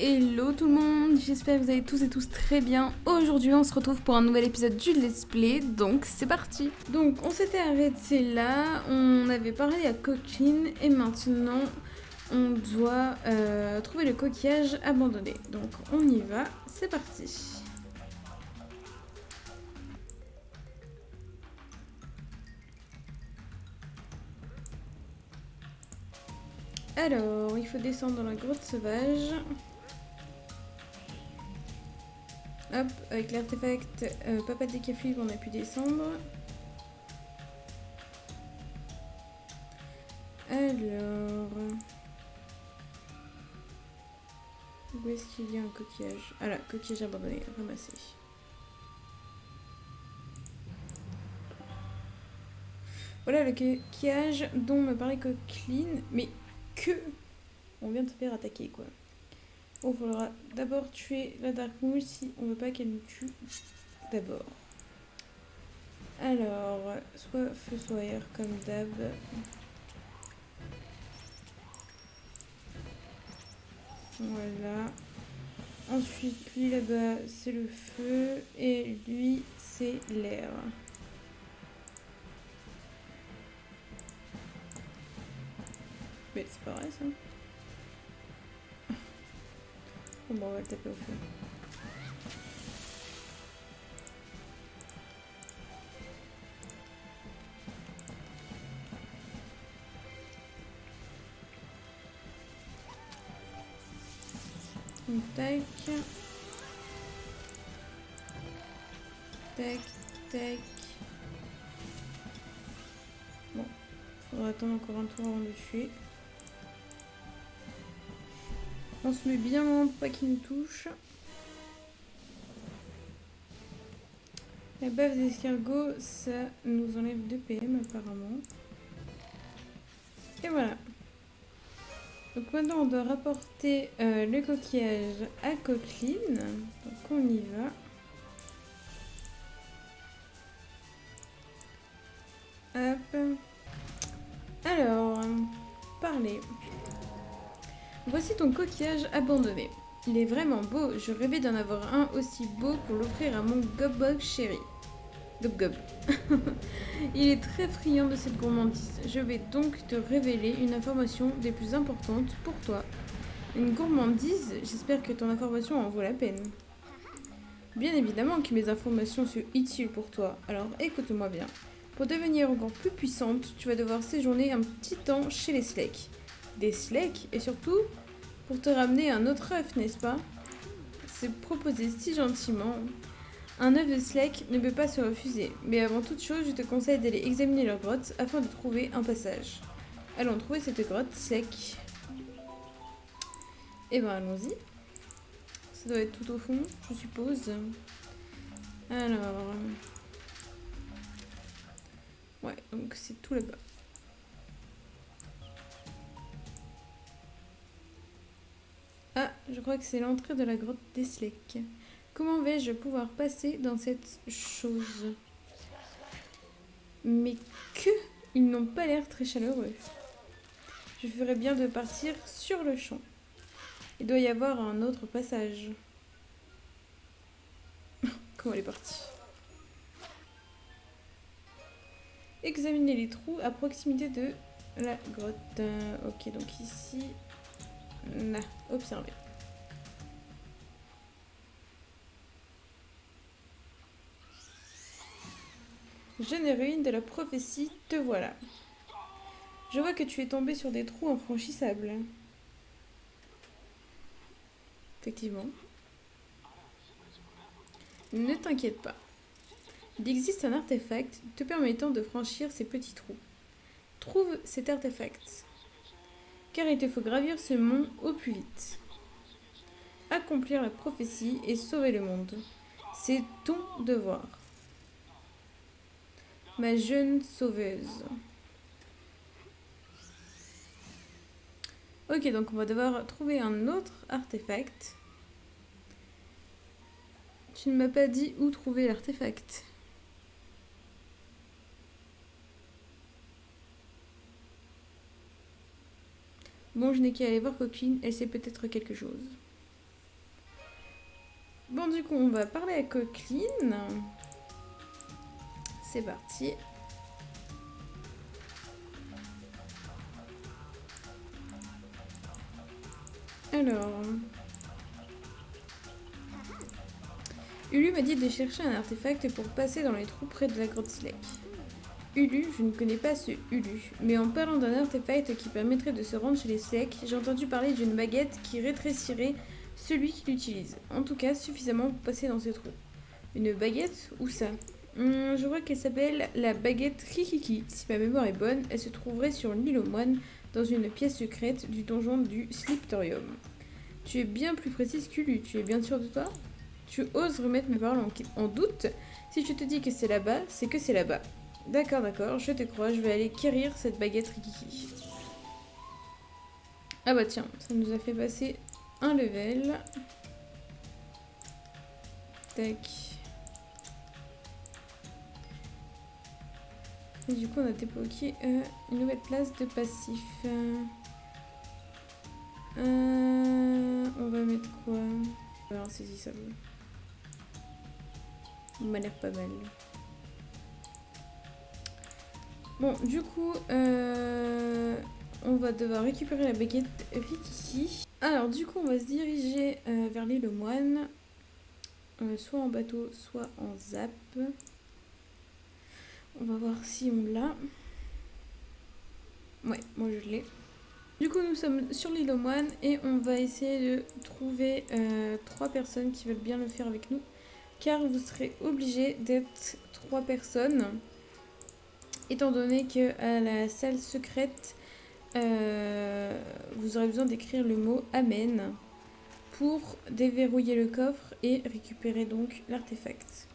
Hello tout le monde, j'espère que vous allez tous et tous très bien. Aujourd'hui on se retrouve pour un nouvel épisode du Let's Play, donc c'est parti. Donc on s'était arrêté là, on avait parlé à Coqueline et maintenant on doit trouver le coquillage abandonné. Donc on y va, c'est parti. Alors, il faut descendre dans la grotte sauvage. Hop, avec l'artefact Papa Décaflube, on a pu descendre. Alors... Où est-ce qu'il y a un coquillage? Ah là, coquillage abandonné, ramassé. Voilà le coquillage dont me parlait Coqueline. Mais que... On vient de se faire attaquer, quoi. Bon, il faudra d'abord tuer la Dark Moon si on veut pas qu'elle nous tue d'abord. Alors, soit feu, soit air, comme d'hab. Voilà. Ensuite, lui là-bas, c'est le feu. Et lui, c'est l'air. Mais c'est pas vrai, ça. Bon, on va le taper au feu. Donc, tac. Tac, tac. Bon, faudra attendre encore un tour avant de le tuer. On se met bien loin pour pas qu'il nous touche. La baffe d'escargot, ça nous enlève 2 PM apparemment. Et voilà. Donc maintenant on doit rapporter le coquillage à Coqueline. Donc on y va. Hop. Alors, parler. Voici ton coquillage abandonné. Il est vraiment beau, je rêvais d'en avoir un aussi beau pour l'offrir à mon Gob chéri. Gob Gob. Il est très friand de cette gourmandise. Je vais donc te révéler une information des plus importantes pour toi. Une gourmandise, j'espère que ton information en vaut la peine. Bien évidemment que mes informations sont utiles pour toi, alors écoute-moi bien. Pour devenir encore plus puissante, tu vas devoir séjourner un petit temps chez les Slake. Des Slake, et surtout, pour te ramener un autre œuf, n'est-ce pas? C'est proposé si gentiment. Un œuf de Slake ne peut pas se refuser, mais avant toute chose, je te conseille d'aller examiner leur grotte afin de trouver un passage. Allons trouver cette grotte Slake. Eh ben allons-y. Ça doit être tout au fond, je suppose. Alors... Ouais, donc c'est tout là-bas. Ah, je crois que c'est l'entrée de la grotte des Slake. Comment vais-je pouvoir passer dans cette chose? Mais que... Ils n'ont pas l'air très chaleureux. Je ferais bien de partir sur le champ. Il doit y avoir un autre passage. Comment elle est partie? Examiner les trous à proximité de la grotte. Ok, donc ici... Là, observer. Jeune héroïne de la prophétie, te voilà. Je vois que tu es tombée sur des trous infranchissables. Effectivement. Ne t'inquiète pas. Il existe un artefact te permettant de franchir ces petits trous. Trouve cet artefact. Car il te faut gravir ce mont au plus vite. Accomplir la prophétie et sauver le monde. C'est ton devoir. Ma jeune sauveuse. Ok, donc on va devoir trouver un autre artefact. Tu ne m'as pas dit où trouver l'artefact. Bon, je n'ai qu'à aller voir Coqueline, elle sait peut-être quelque chose. Bon, du coup, on va parler à Coqueline. C'est parti. Alors... Ulu m'a dit de chercher un artefact pour passer dans les trous près de la grotte Slake. Ulu, je ne connais pas ce Ulu, mais en parlant d'un artefact qui permettrait de se rendre chez les Slake, j'ai entendu parler d'une baguette qui rétrécirait celui qui l'utilise. En tout cas, suffisamment pour passer dans ces trous. Une baguette? Où ça? Je vois qu'elle s'appelle la baguette Rikiki. Si ma mémoire est bonne, elle se trouverait sur l'île aux moines, dans une pièce secrète du donjon du Sliptorium. Tu es bien plus précise qu'Ulu, tu es bien sûr de toi? Tu oses remettre mes paroles en doute? Si je te dis que c'est là-bas, c'est que c'est là-bas. D'accord, d'accord, je te crois, je vais aller quérir cette baguette Rikiki. Ah bah tiens, ça nous a fait passer un level. Tac. Et du coup, on a débloqué une nouvelle place de passif. On va mettre quoi? Alors, saisissable. Il m'a l'air pas mal. Bon, du coup, on va devoir récupérer la baguette Rikiki. Alors, du coup, on va se diriger vers l'île aux moines. Soit en bateau, soit en zap. On va voir si on l'a. Ouais, moi je l'ai. Du coup, nous sommes sur l'île aux moines et on va essayer de trouver 3 personnes qui veulent bien le faire avec nous. Car vous serez obligés d'être 3 personnes. Étant donné qu'à la salle secrète, vous aurez besoin d'écrire le mot Amen pour déverrouiller le coffre et récupérer donc l'artefact.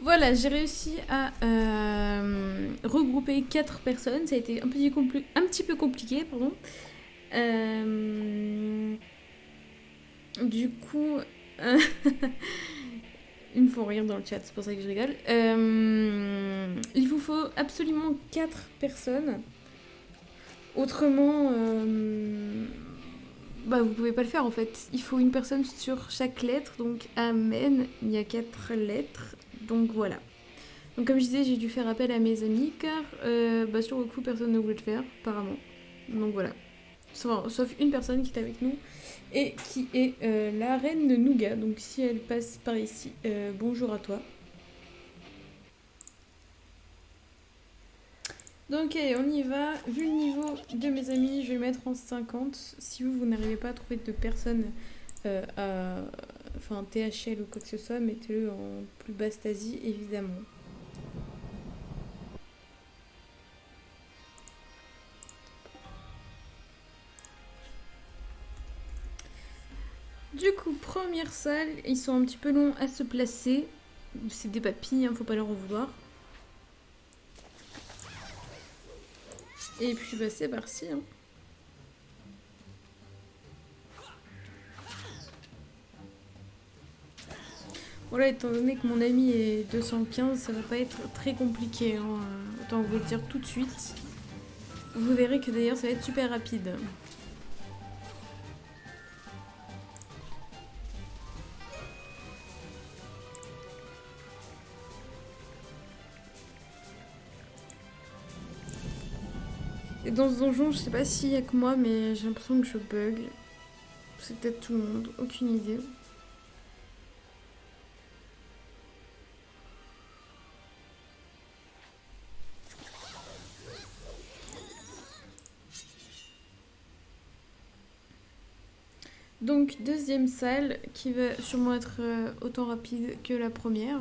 Voilà, j'ai réussi à regrouper 4 personnes. Ça a été un petit peu compliqué, pardon. Du coup, ils me font rire dans le chat, c'est pour ça que je rigole. Il vous faut absolument 4 personnes. Autrement, bah vous pouvez pas le faire en fait. Il faut une personne sur chaque lettre, donc Amen, il y a 4 lettres. Donc voilà. Donc comme je disais, j'ai dû faire appel à mes amis car bah, sur le coup personne ne voulait le faire apparemment. Donc voilà. Sauf une personne qui est avec nous et qui est la reine de Nougat. Donc si elle passe par ici, bonjour à toi. Donc allez, on y va. Vu le niveau de mes amis, je vais mettre en 50. Si vous n'arrivez pas à trouver de personnes enfin THL ou quoi que ce soit, mettez-le en plus basse Asie, évidemment. Du coup, première salle, ils sont un petit peu longs à se placer. C'est des papilles, hein, faut pas leur en vouloir. Et puis bah c'est parti. Hein. Voilà, étant donné que mon ami est 215, ça va pas être très compliqué. Hein. Autant vous le dire tout de suite. Vous verrez que d'ailleurs ça va être super rapide. Et dans ce donjon, je sais pas s'il y a que moi, mais j'ai l'impression que je bug. C'est peut-être tout le monde, aucune idée. Donc deuxième salle qui va sûrement être autant rapide que la première.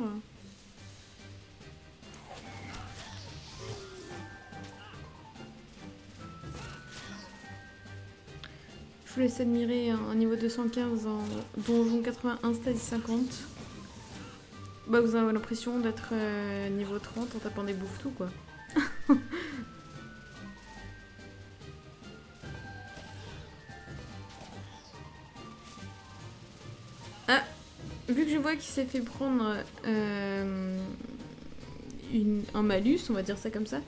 vous laisse admirer un niveau 215 en donjon 81 stade 50. Bah vous avez l'impression d'être niveau 30 en tapant des bouffes tout quoi. Ah, vu que je vois qu'il s'est fait prendre un malus, on va dire ça comme ça,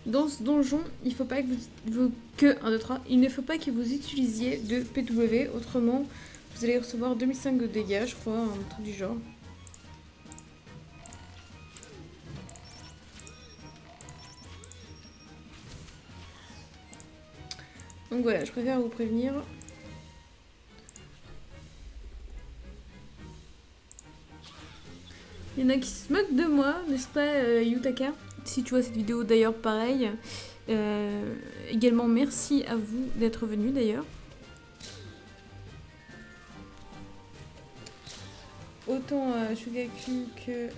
dans ce donjon, il faut pas que il ne faut pas que vous utilisiez de PW, autrement vous allez recevoir 2005 de dégâts, je crois, un truc du genre. Donc voilà, je préfère vous prévenir. Il y en a qui se moquent de moi, n'est-ce pas, Yutaka? Si tu vois cette vidéo d'ailleurs, pareil. Également, merci à vous d'être venu d'ailleurs. Autant Shugaku que...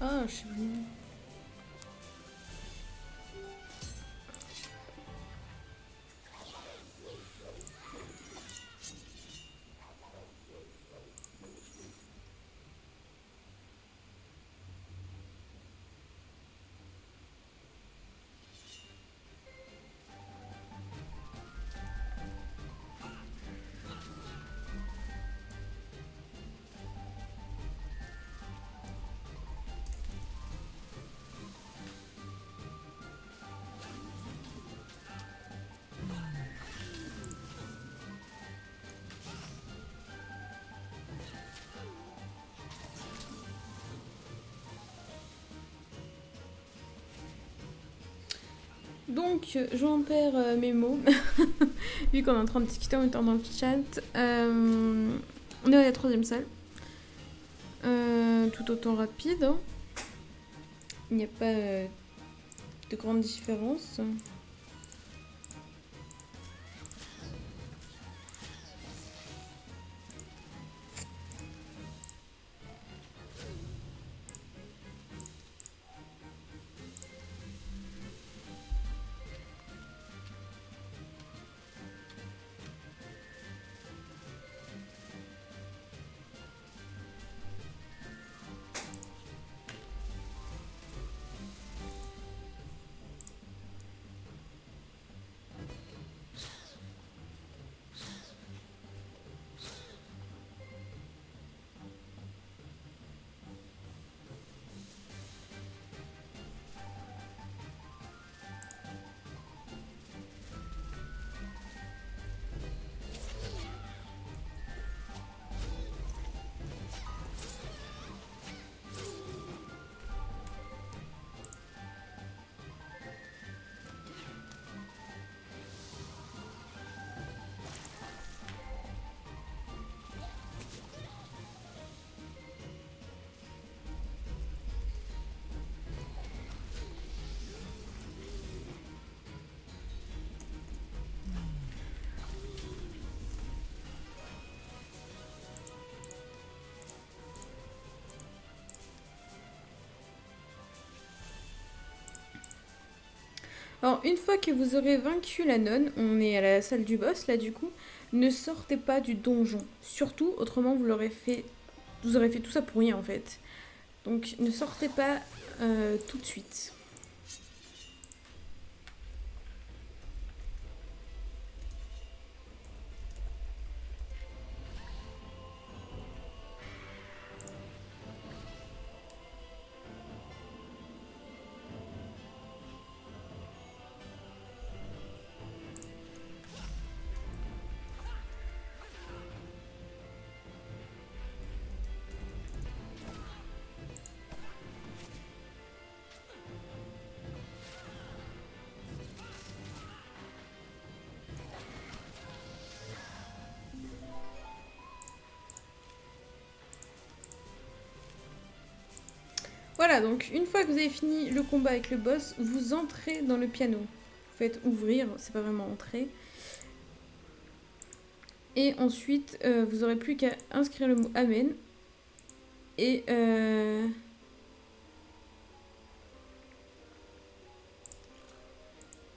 Ah, je sais plus. Donc, j'en perds mes mots, vu qu'on est en train de discuter en même temps dans le chat. On est à la troisième salle. Tout autant rapide. Hein. Il n'y a pas de grande différence. Alors, une fois que vous aurez vaincu la nonne, on est à la salle du boss là du coup, ne sortez pas du donjon. Surtout, autrement vous aurez fait tout ça pour rien en fait. Donc ne sortez pas tout de suite. Voilà, donc une fois que vous avez fini le combat avec le boss, vous entrez dans le piano. Vous faites ouvrir, c'est pas vraiment entrer. Et ensuite, vous aurez plus qu'à inscrire le mot Amen. Et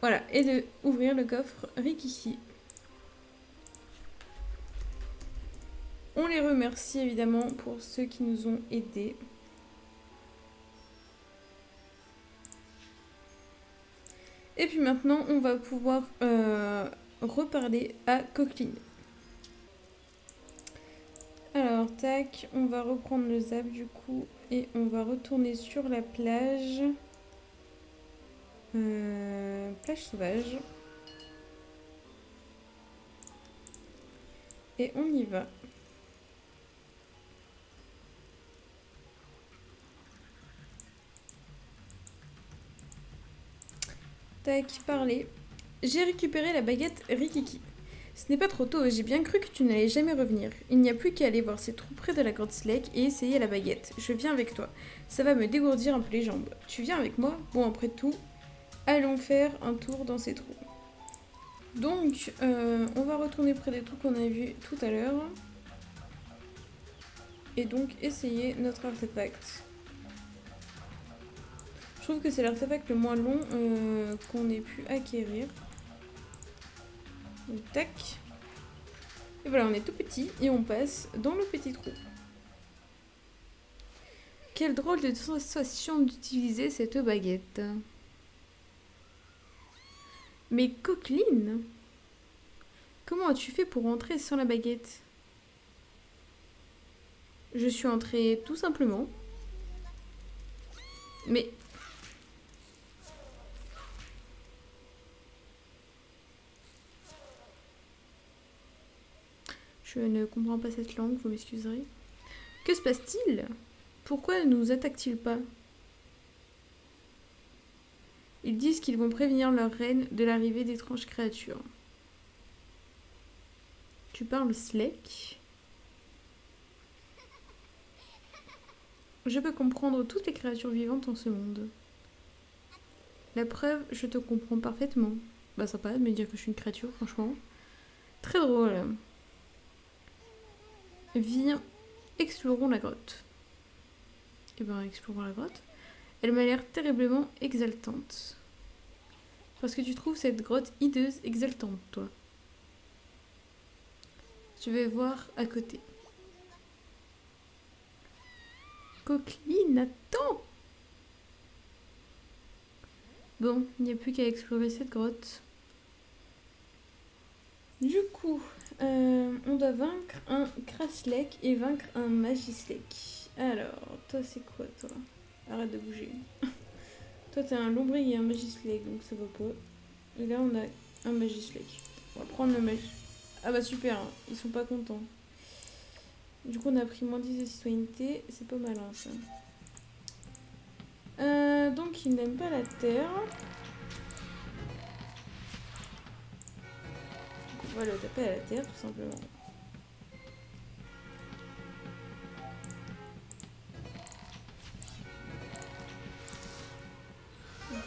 voilà, et de ouvrir le coffre Rikiki. On les remercie évidemment pour ceux qui nous ont aidés. Et puis maintenant, on va pouvoir reparler à Coqueline. Alors, tac, on va reprendre le zap du coup et on va retourner sur la plage. Plage sauvage. Et on y va. Tac, parler. J'ai récupéré la baguette Rikiki. Ce n'est pas trop tôt, j'ai bien cru que tu n'allais jamais revenir. Il n'y a plus qu'à aller voir ces trous près de la grotte Slake et essayer la baguette. Je viens avec toi. Ça va me dégourdir un peu les jambes. Tu viens avec moi? Bon, après tout, allons faire un tour dans ces trous. Donc, on va retourner près des trous qu'on a vus tout à l'heure. Et donc, essayer notre artefact. Je trouve que c'est l'artefact le moins long qu'on ait pu acquérir. Donc, tac. Et voilà, on est tout petit et on passe dans le petit trou. Quelle drôle de sensation d'utiliser cette baguette. Mais Coqueline, comment as-tu fait pour entrer sans la baguette? Je suis entrée tout simplement. Mais... je ne comprends pas cette langue, vous m'excuserez. Que se passe-t-il? Pourquoi ne nous attaquent-ils pas? Ils disent qu'ils vont prévenir leur reine de l'arrivée d'étranges créatures. Tu parles Slake? Je peux comprendre toutes les créatures vivantes en ce monde. La preuve, je te comprends parfaitement. Bah sympa de me dire que je suis une créature, franchement. Très drôle. Viens, explorons la grotte. Eh ben, explorons la grotte. Elle m'a l'air terriblement exaltante. Parce que tu trouves cette grotte hideuse exaltante, toi. Je vais voir à côté. Coqueline, attends! Bon, il n'y a plus qu'à explorer cette grotte. Du coup, on doit vaincre un Kraslek et vaincre un Magislek. Alors, toi c'est quoi toi? Arrête de bouger. Toi t'es un Lombric et un Magislek, donc ça va pas. Et là on a un Magislek. On va prendre le Magislek. Ah bah super, hein. Ils sont pas contents. Du coup on a pris moins 10 de citoyenneté, c'est pas malin ça. Donc ils n'aiment pas la terre. Donc on va le taper à la terre tout simplement.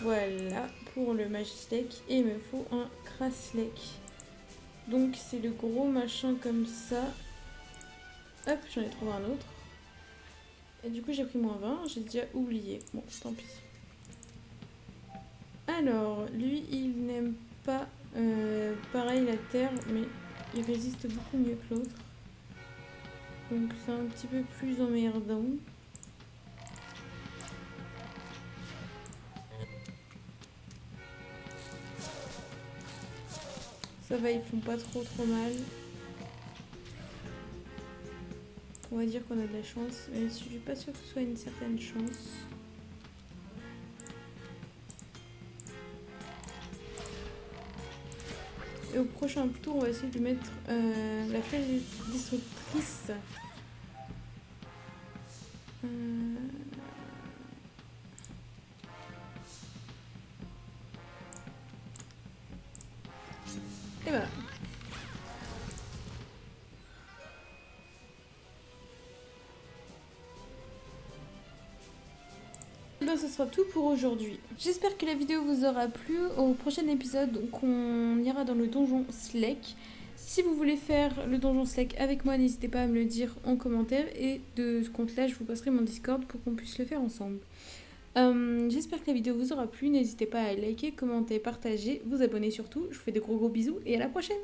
Voilà pour le Magislek et il me faut un Kraslek. Donc c'est le gros machin comme ça. Hop, j'en ai trouvé un autre. Et du coup j'ai pris moins 20, j'ai déjà oublié. Bon, tant pis. Alors, lui il n'aime pas pareil la terre, mais il résiste beaucoup mieux que l'autre. Donc c'est un petit peu plus emmerdant. Ça va, ils font pas trop mal. On va dire qu'on a de la chance, mais je suis pas sûre que ce soit une certaine chance. Et au prochain tour, on va essayer de mettre la flèche destructrice. Et voilà. ben ce sera tout pour aujourd'hui. J'espère que la vidéo vous aura plu. Au prochain épisode, donc, on ira dans le donjon Slake. Si vous voulez faire le donjon Slake avec moi, n'hésitez pas à me le dire en commentaire. Et de ce compte-là, je vous passerai mon Discord pour qu'on puisse le faire ensemble. J'espère que la vidéo vous aura plu. N'hésitez pas à liker, commenter, partager, vous abonner surtout. Je vous fais de gros bisous et à la prochaine.